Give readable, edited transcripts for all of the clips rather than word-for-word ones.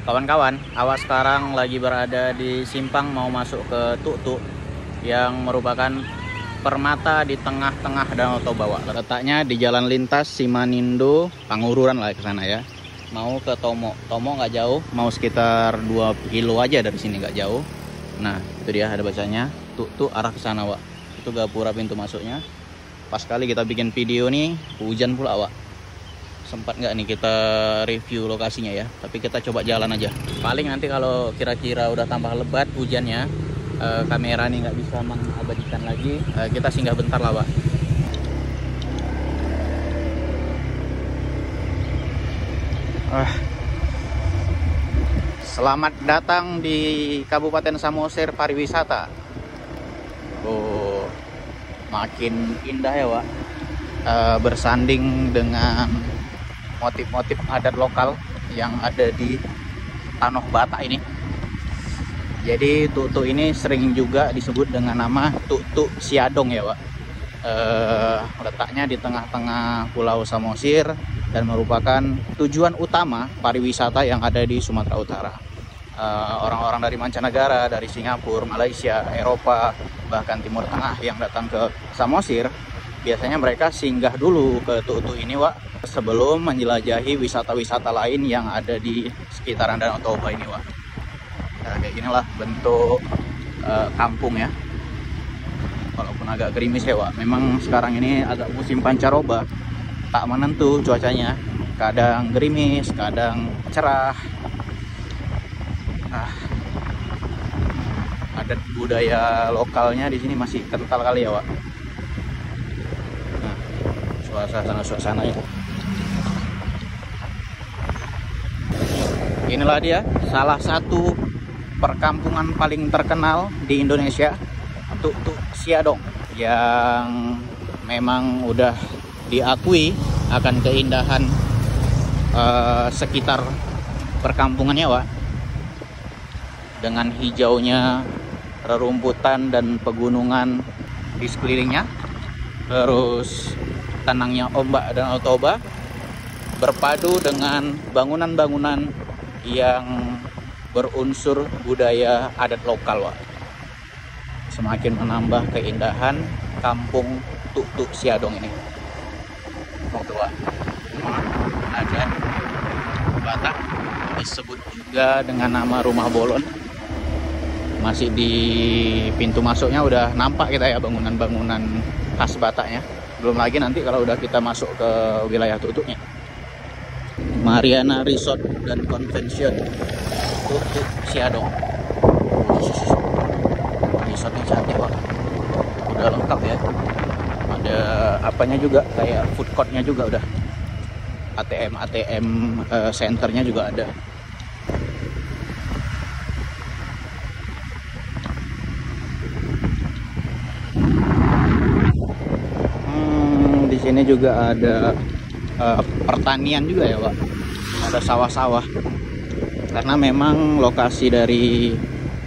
Kawan-kawan, awak sekarang lagi berada di simpang mau masuk ke Tuk-Tuk yang merupakan permata di tengah-tengah Danau Toba. Letaknya di jalan lintas Simanindo, Pangururan lah ke sana ya. Mau ke Tomo. Tomo nggak jauh, mau sekitar 2 kilo aja dari sini, nggak jauh. Nah, itu dia ada bacanya. Tuk-Tuk arah ke sana, Wak. Itu gapura pintu masuknya. Pas kali kita bikin video nih, hujan pula, Wak. Sempat nggak nih kita review lokasinya ya, tapi kita coba jalan aja. Paling nanti kalau kira-kira udah tambah lebat hujannya, kamera nih nggak bisa mengabadikan lagi, kita singgah bentar lah, Pak. Selamat datang di Kabupaten Samosir Pariwisata. Oh, makin indah ya, Pak. Bersanding dengan motif-motif adat lokal yang ada di Tanah Batak ini. Jadi Tuk-Tuk ini sering juga disebut dengan nama Tuk-Tuk Siadong ya, Pak. Letaknya di tengah-tengah Pulau Samosir dan merupakan tujuan utama pariwisata yang ada di Sumatera Utara. Orang-orang dari mancanegara, dari Singapura, Malaysia, Eropa, bahkan Timur Tengah yang datang ke Samosir, biasanya mereka singgah dulu ke Tuk-Tuk ini, Wak, sebelum menjelajahi wisata-wisata lain yang ada di sekitaran Danau Toba ini, Wak. Nah, kayak ginilah bentuk kampung ya. Walaupun agak gerimis ya, Wak. Memang sekarang ini agak musim pancaroba, tak menentu cuacanya. Kadang gerimis, kadang cerah. Adat budaya lokalnya di sini masih kental kali ya, Wak. Nah, suasananya. Inilah dia salah satu perkampungan paling terkenal di Indonesia, Tuk-Tuk Siadong, yang memang udah diakui akan keindahan sekitar perkampungannya, Wak. Dengan hijaunya rerumputan dan pegunungan di sekelilingnya, terus tenangnya ombak Danau Toba berpadu dengan bangunan-bangunan yang berunsur budaya adat lokal, Wak. Semakin menambah keindahan kampung Tuk-Tuk Siadong ini. Wak. Ada Batak, disebut juga dengan nama Rumah Bolon. Masih di pintu masuknya udah nampak kita ya bangunan-bangunan khas Bataknya. Belum lagi nanti kalau udah kita masuk ke wilayah Tuk-Tuknya. Mariana Resort dan Convention Tuk-Tuk Siadong. Resortnya cantik, Pak. Udah lengkap ya. Ada apanya juga, kayak food courtnya juga udah. ATM centernya juga ada. Di sini juga ada pertanian juga ya, Pak. Ada sawah-sawah. Karena memang lokasi dari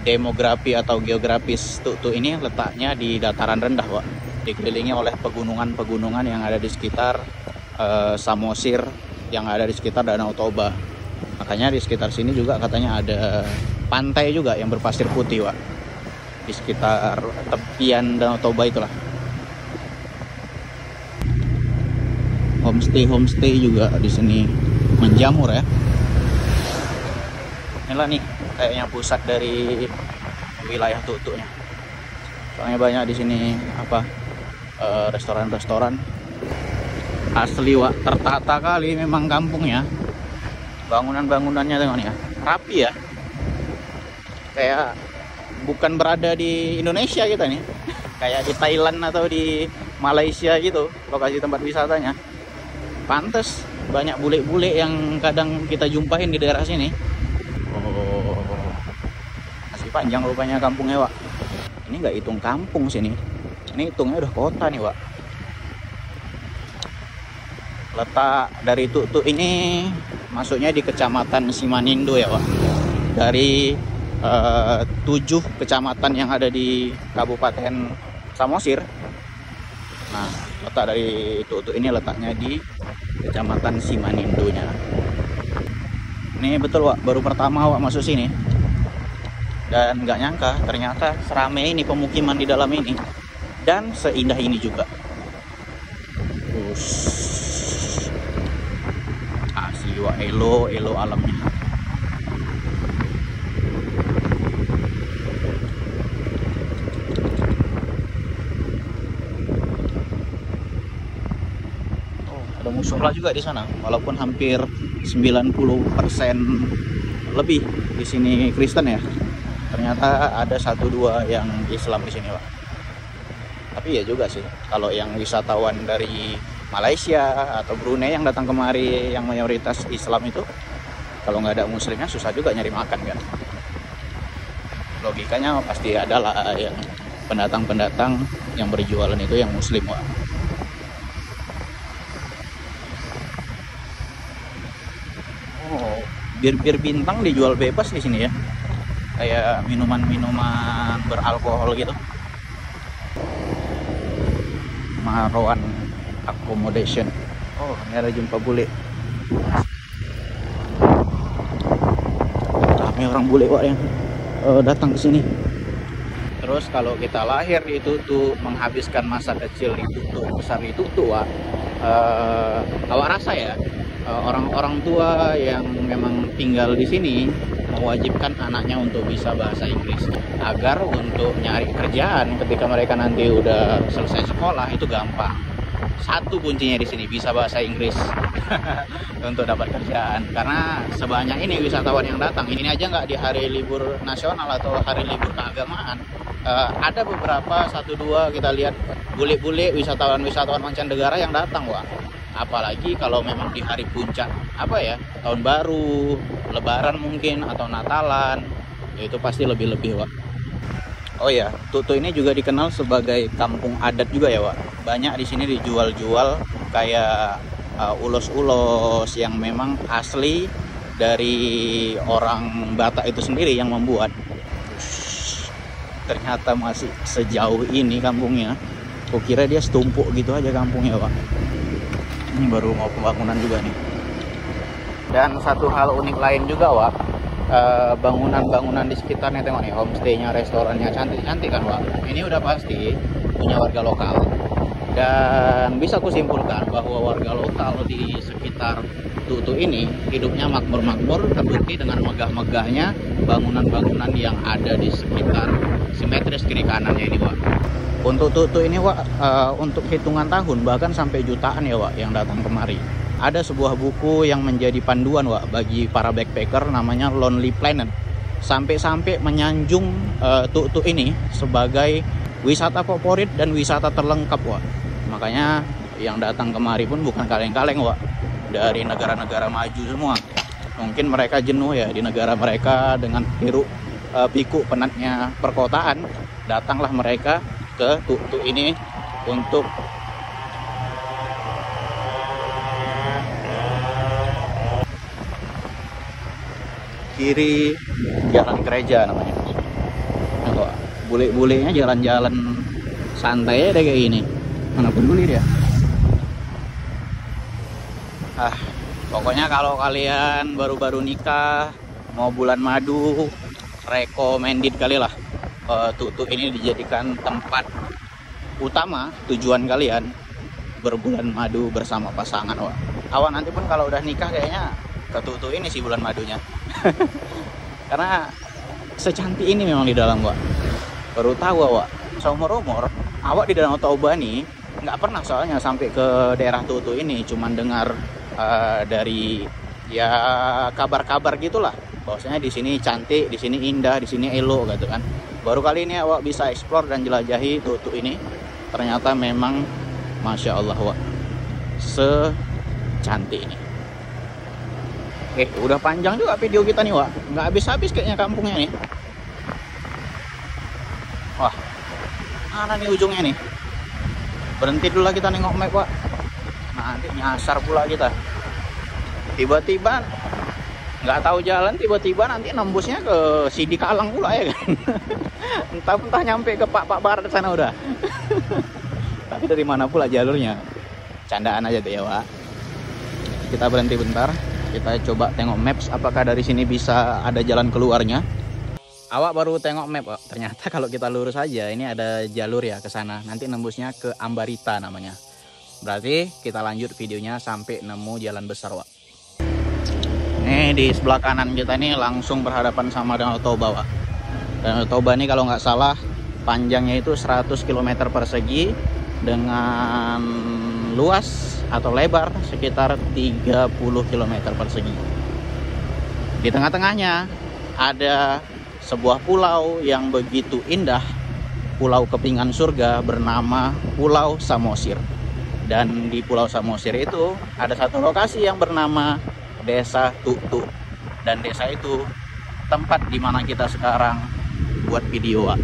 demografi atau geografis Tuk-Tuk ini letaknya di dataran rendah, Pak. Dikelilingi oleh pegunungan-pegunungan yang ada di sekitar Samosir, yang ada di sekitar Danau Toba. Makanya di sekitar sini juga katanya ada pantai juga yang berpasir putih, Pak. Di sekitar tepian Danau Toba itulah. Homestay juga di sini menjamur ya. Inilah nih kayaknya pusat dari wilayah Tuk-Tuknya. Soalnya banyak di sini restoran-restoran asli, Wak. Tertata kali memang kampungnya. Bangunan-bangunannya tengok nih ya, rapi ya. Kayak bukan berada di Indonesia kita nih. Kayak di Thailand atau di Malaysia gitu lokasi tempat wisatanya. Pantes banyak bule-bule yang kadang kita jumpain di daerah sini. Oh, masih panjang rupanya kampungnya, Wak. Ini nggak hitung kampung sini. Ini hitungnya udah kota nih, Wak. Letak dari Tuk-Tuk ini masuknya di Kecamatan Simanindo ya, Wak. Dari 7 kecamatan yang ada di Kabupaten Samosir. Nah, letak dari Tuk-Tuk ini letaknya di Kecamatan Simanindonya. Ini betul Wak, baru pertama Wak masuk sini. Dan nggak nyangka ternyata seramai ini pemukiman di dalam ini. Dan seindah ini juga. Asli Wak, elo alamnya. Ada musola juga di sana, walaupun hampir 90% lebih di sini Kristen ya. Ternyata ada 1-2 yang Islam di sini, Pak. Tapi ya juga sih, kalau yang wisatawan dari Malaysia atau Brunei yang datang kemari yang mayoritas Islam itu, kalau nggak ada muslimnya susah juga nyari makan kan. Logikanya pasti adalah yang pendatang-pendatang yang berjualan itu yang muslim, Pak. Bir-bir bintang dijual bebas di sini ya, kayak minuman-minuman beralkohol gitu. Marwan Accommodation. Oh, ini ada jumpa bule. Rame orang bule Wak yang datang ke sini. Terus kalau kita lahir di Tutu, menghabiskan masa kecil di Tutu, besar di Tutu, Wak, awak rasa ya, orang-orang tua yang memang tinggal di sini mewajibkan anaknya untuk bisa bahasa Inggris agar untuk nyari kerjaan ketika mereka nanti udah selesai sekolah itu gampang. Satu kuncinya di sini bisa bahasa Inggris untuk dapat kerjaan, karena sebanyak ini wisatawan yang datang. Ini aja nggak di hari libur nasional atau hari libur keagamaan, ada beberapa 1-2 kita lihat bule-bule wisatawan mancanegara yang datang, Wak. Apalagi kalau memang di hari puncak tahun baru, lebaran mungkin, atau Natalan, itu pasti lebih-lebih, Wak. Oh ya, Tutu ini juga dikenal sebagai kampung adat juga ya, Wak. Banyak di sini dijual-jual kayak ulos-ulos yang memang asli dari orang Batak itu sendiri yang membuat. Ternyata masih sejauh ini kampungnya. Kukira dia setumpuk gitu aja kampungnya, Pak. Ini baru mau pembangunan juga nih. Dan satu hal unik lain juga, Wak, bangunan-bangunan di sekitarnya, tengok nih, homestay-nya, restorannya cantik-cantik kan, Wak. Ini udah pasti punya warga lokal. Dan bisa kusimpulkan bahwa warga lokal di sekitar Tutu ini hidupnya makmur-makmur, terbukti dengan megah-megahnya bangunan-bangunan yang ada di sekitar simetris kiri kanannya ini, Wak. Untuk Tutu ini, Wak, untuk hitungan tahun bahkan sampai jutaan ya, Wak, yang datang kemari. Ada sebuah buku yang menjadi panduan, Wak, bagi para backpacker, namanya Lonely Planet. Sampai-sampai menyanjung Tutu ini sebagai wisata favorit dan wisata terlengkap, Wak. Makanya yang datang kemari pun bukan kaleng-kaleng, Wak. Dari negara-negara maju semua. Mungkin mereka jenuh ya di negara mereka dengan hiruk pikuk penatnya perkotaan. Datanglah mereka ke Tutu ini untuk kiri jalan gereja namanya. Nah, bule-bulenya jalan-jalan santai aja kayak gini. Mana peduli dia. Pokoknya kalau kalian baru-baru nikah, mau bulan madu, recommended kali lah. Tutu ini dijadikan tempat utama tujuan kalian berbulan madu bersama pasangan, Wak. Awak nanti pun kalau udah nikah kayaknya ke Tutu ini sih bulan madunya. Karena secantik ini memang di dalam, Wak. Baru tahu, Wak. Seumur-umur awak di Danau Toba nih nggak pernah soalnya sampai ke daerah Tutu ini, cuman dengar dari ya kabar-kabar gitulah, bahwasanya di sini cantik, di sini indah, di sini elo gitu kan. Baru kali ini awak bisa explore dan jelajahi Tutu ini. Ternyata memang Masya Allah, Wak, secantik ini. Udah panjang juga video kita nih, Wak. Nggak habis-habis kayaknya kampungnya nih. Wah, mana nih ujungnya nih? Berhenti dulu lah kita nengok map, Wak. Nanti nyasar pula kita. Tiba-tiba nggak tahu jalan, tiba-tiba nanti nembusnya ke Sidi Kalang pula ya kan. Entah nyampe ke Pak Barat sana udah. Tapi dari mana pula jalurnya? Candaan aja deh ya, Wak. Kita berhenti bentar, Kita coba tengok maps apakah dari sini bisa ada jalan keluarnya. Awak baru tengok map, Wak. Ternyata kalau kita lurus aja ini ada jalur ya ke sana. Nanti nembusnya ke Ambarita namanya. Berarti kita lanjut videonya sampai nemu jalan besar, Wak. Ini di sebelah kanan kita ini langsung berhadapan sama Danau Toba, Wak. Danau Toba ini kalau nggak salah panjangnya itu 100 km persegi dengan luas atau lebar sekitar 30 km persegi. Di tengah-tengahnya ada sebuah pulau yang begitu indah, pulau kepingan surga bernama Pulau Samosir. Dan di Pulau Samosir itu ada satu lokasi yang bernama Desa Tutu. Dan desa itu tempat dimana kita sekarang buat video, Wak.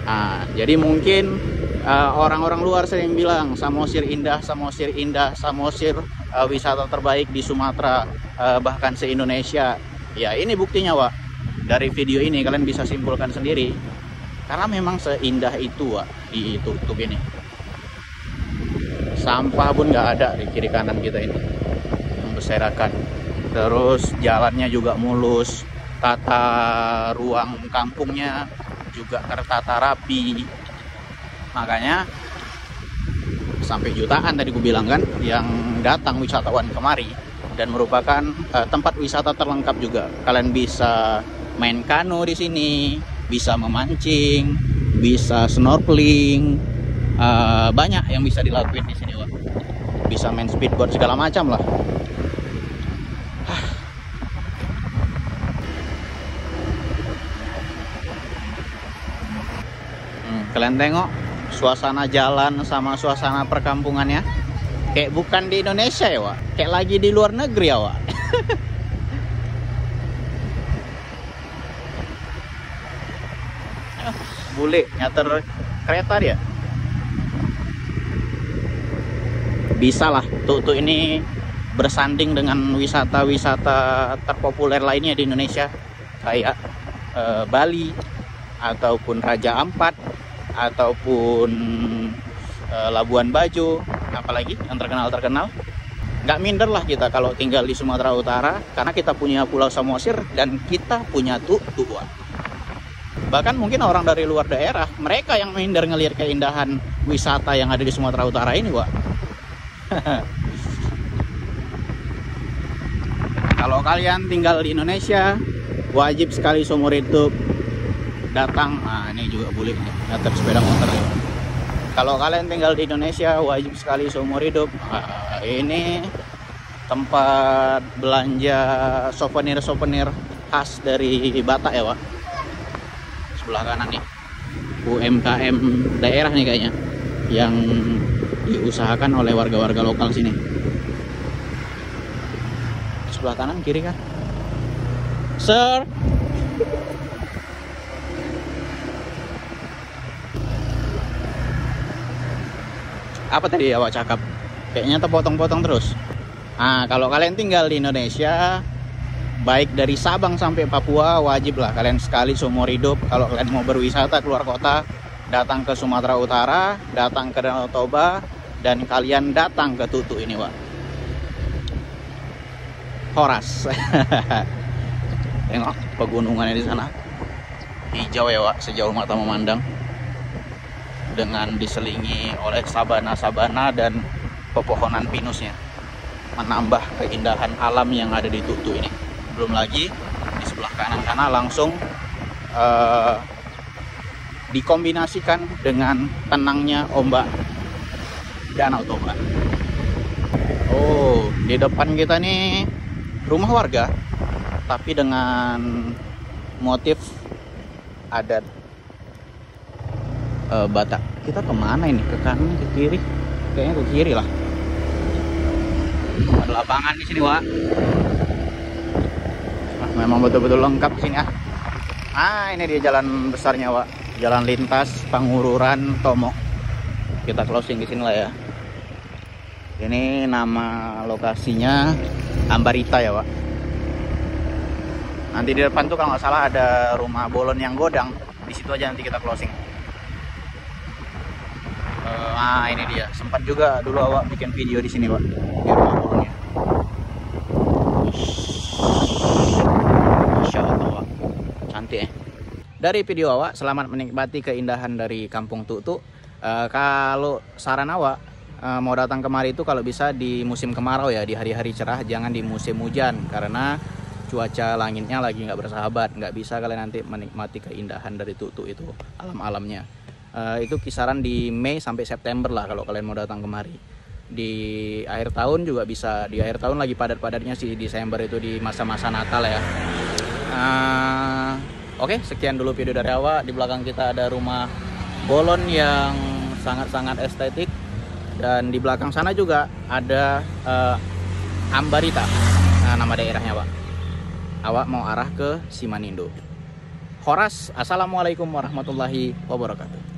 Nah, jadi mungkin orang-orang luar sering bilang Samosir indah, Samosir indah, Samosir wisata terbaik di Sumatera, bahkan se-Indonesia. Ya ini buktinya, Wak. Dari video ini kalian bisa simpulkan sendiri, karena memang seindah itu, Wak, di Tutup ini. Sampah pun nggak ada di kiri kanan kita ini yang berserakan. Terus jalannya juga mulus, tata ruang kampungnya juga tertata rapi. Makanya sampai jutaan tadi gue bilang kan yang datang wisatawan kemari, dan merupakan tempat wisata terlengkap juga. Kalian bisa main kano di sini, bisa memancing, bisa snorkeling, banyak yang bisa dilakuin di sini, Wak. Bisa main speedboat segala macam lah. Kalian tengok suasana jalan sama suasana perkampungannya, kayak bukan di Indonesia ya, Wak. Kayak lagi di luar negeri ya, Wak. Bule nyater kereta dia. Bisa lah Tutu ini bersanding dengan wisata-wisata terpopuler lainnya di Indonesia, kayak Bali ataupun Raja Ampat ataupun Labuan Bajo, apalagi yang terkenal. Nggak minder lah kita kalau tinggal di Sumatera Utara, karena kita punya Pulau Samosir dan kita punya Tutu, Wak. Bahkan mungkin orang dari luar daerah, mereka yang minder ngelihat keindahan wisata yang ada di Sumatera Utara ini, Wak. Kalau kalian tinggal di Indonesia, wajib sekali seumur hidup datang. Nah, ini juga boleh nyetir sepeda motor ya. Kalau kalian tinggal di Indonesia, wajib sekali seumur hidup. Nah, ini tempat belanja souvenir khas dari Batak ya, Wak. Sebelah kanan nih UMKM daerah nih kayaknya yang diusahakan oleh warga-warga lokal sini. Sebelah kanan kiri kan, Sir? Apa tadi awak cakap? Kayaknya terpotong-potong terus. Nah, kalau kalian tinggal di Indonesia, baik dari Sabang sampai Papua, wajib lah kalian sekali seumur hidup. Kalau kalian mau berwisata keluar kota, datang ke Sumatera Utara, datang ke Danau Toba, dan kalian datang ke Tutu ini, Wak. Horas. Tengok pegunungannya di sana, hijau ya, Wak, sejauh mata memandang, dengan diselingi oleh sabana-sabana dan pepohonan pinusnya, menambah keindahan alam yang ada di Tutu ini. Belum lagi di sebelah kanan sana langsung dikombinasikan dengan tenangnya ombak Danau Toba. Oh, di depan kita nih rumah warga, tapi dengan motif adat Batak. Kita kemana ini? Ke kanan, ke kiri? Kayaknya ke kiri lah. Ada lapangan di sini, Wak. Memang betul-betul lengkap sini ya. Ah, ini dia jalan besarnya, Wak. Jalan lintas Pangururan Tomo. Kita closing di sini lah ya. Ini nama lokasinya Ambarita ya, Wak. Nanti di depan tuh kalau nggak salah ada rumah Bolon yang Godang. Di situ aja nanti kita closing. Nah, ini dia. Sempat juga dulu awak bikin video di sini, Wak. Di rumah Bolonnya. dari video awak. Selamat menikmati keindahan dari Kampung Tuk-Tuk. Kalau saran awak mau datang kemari itu kalau bisa di musim kemarau ya, di hari-hari cerah, jangan di musim hujan karena cuaca langitnya lagi nggak bersahabat, nggak bisa kalian nanti menikmati keindahan dari Tuk-Tuk itu, alam-alamnya. Itu kisaran di Mei sampai September lah kalau kalian mau datang kemari. Di akhir tahun juga bisa, di akhir tahun lagi padat-padatnya sih, Desember itu di masa-masa Natal ya. Oke, sekian dulu video dari awak. Di belakang kita ada rumah bolon yang sangat-sangat estetik, dan di belakang sana juga ada Ambarita, nama daerahnya Pak. Awak mau arah ke Simanindo. Horas, assalamualaikum warahmatullahi wabarakatuh.